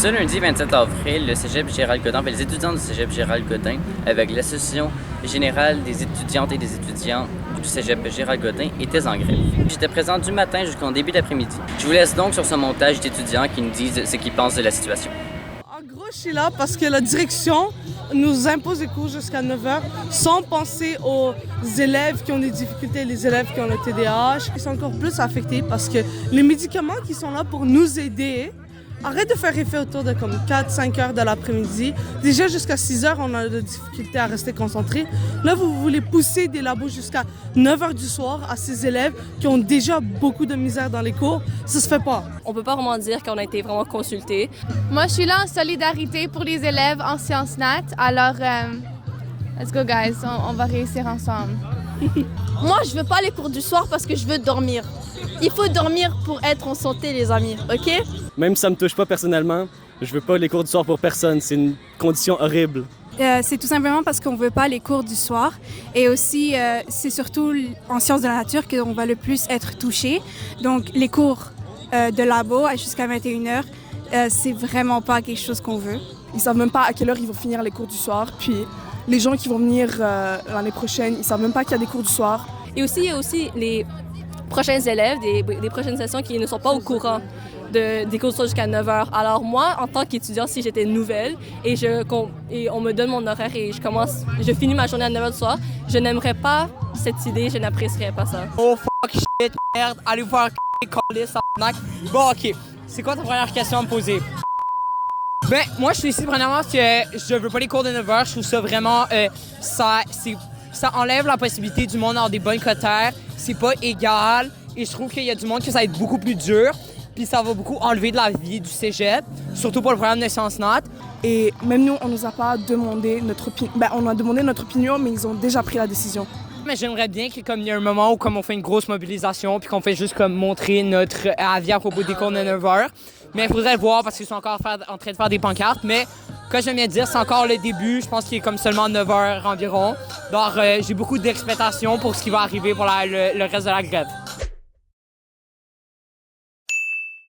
Ce lundi 27 avril, le Cégep Gérald Godin, les étudiants du Cégep Gérald Godin, avec l'Association générale des étudiantes et des étudiants du Cégep Gérald Godin, étaient en grève. J'étais présent du matin jusqu'au début d'après-midi. Je vous laisse donc sur ce montage d'étudiants qui nous disent ce qu'ils pensent de la situation. En gros, je suis là parce que la direction nous impose des cours jusqu'à 9h sans penser aux élèves qui ont des difficultés, les élèves qui ont le TDAH. Ils sont encore plus affectés parce que les médicaments qui sont là pour nous aider arrêtent de faire effet autour de comme 4-5 heures de l'après-midi. Déjà jusqu'à 6 heures, on a de difficultés à rester concentrés. Là, vous voulez pousser des labos jusqu'à 9 heures du soir à ces élèves qui ont déjà beaucoup de misère dans les cours. Ça se fait pas. On peut pas vraiment dire qu'on a été vraiment consultés. Moi, je suis là en solidarité pour les élèves en sciences nat. Alors, let's go, guys. On va réussir ensemble. Moi, je veux pas les cours du soir parce que je veux dormir. Il faut dormir pour être en santé, les amis, OK? Même si ça me touche pas personnellement, je veux pas les cours du soir pour personne. C'est une condition horrible. C'est tout simplement parce qu'on veut pas les cours du soir. Et aussi, c'est surtout en sciences de la nature qu'on va le plus être touché. Donc, les cours de labo jusqu'à 21h, c'est vraiment pas quelque chose qu'on veut. Ils savent même pas à quelle heure ils vont finir les cours du soir. Puis les gens qui vont venir l'année prochaine, ils savent même pas qu'il y a des cours du soir. Et aussi, il y a aussi les prochains élèves, des prochaines sessions qui ne sont pas au courant des cours du soir jusqu'à 9h. Alors moi, en tant qu'étudiant, si j'étais nouvelle et on me donne mon horaire et je finis ma journée à 9h du soir, je n'aimerais pas cette idée, je n'apprécierais pas ça. Oh fuck shit, merde, allez vous faire coller, sac. Bon, ok. C'est quoi ta première question à me poser? Ben, moi, je suis ici premièrement parce que je veux pas les cours de 9h. Je trouve ça vraiment... ça enlève la possibilité du monde d'avoir des bonnes cotères. C'est pas égal. Et je trouve qu'il y a du monde que ça va être beaucoup plus dur. Puis ça va beaucoup enlever de la vie du cégep, surtout pour le programme de sciences nat. Et même nous, on nous a pas demandé notre opinion. Ben, on a demandé notre opinion, mais ils ont déjà pris la décision. Mais j'aimerais bien qu'il y ait un moment où comme on fait une grosse mobilisation puis qu'on fait juste comme montrer notre avis à propos des cours de 9h. Mais il faudrait le voir parce qu'ils sont encore en train de faire des pancartes. Mais comme je viens de dire, c'est encore le début. Je pense qu'il est comme seulement 9h environ. Donc j'ai beaucoup d'expectations pour ce qui va arriver pour le reste de la grève.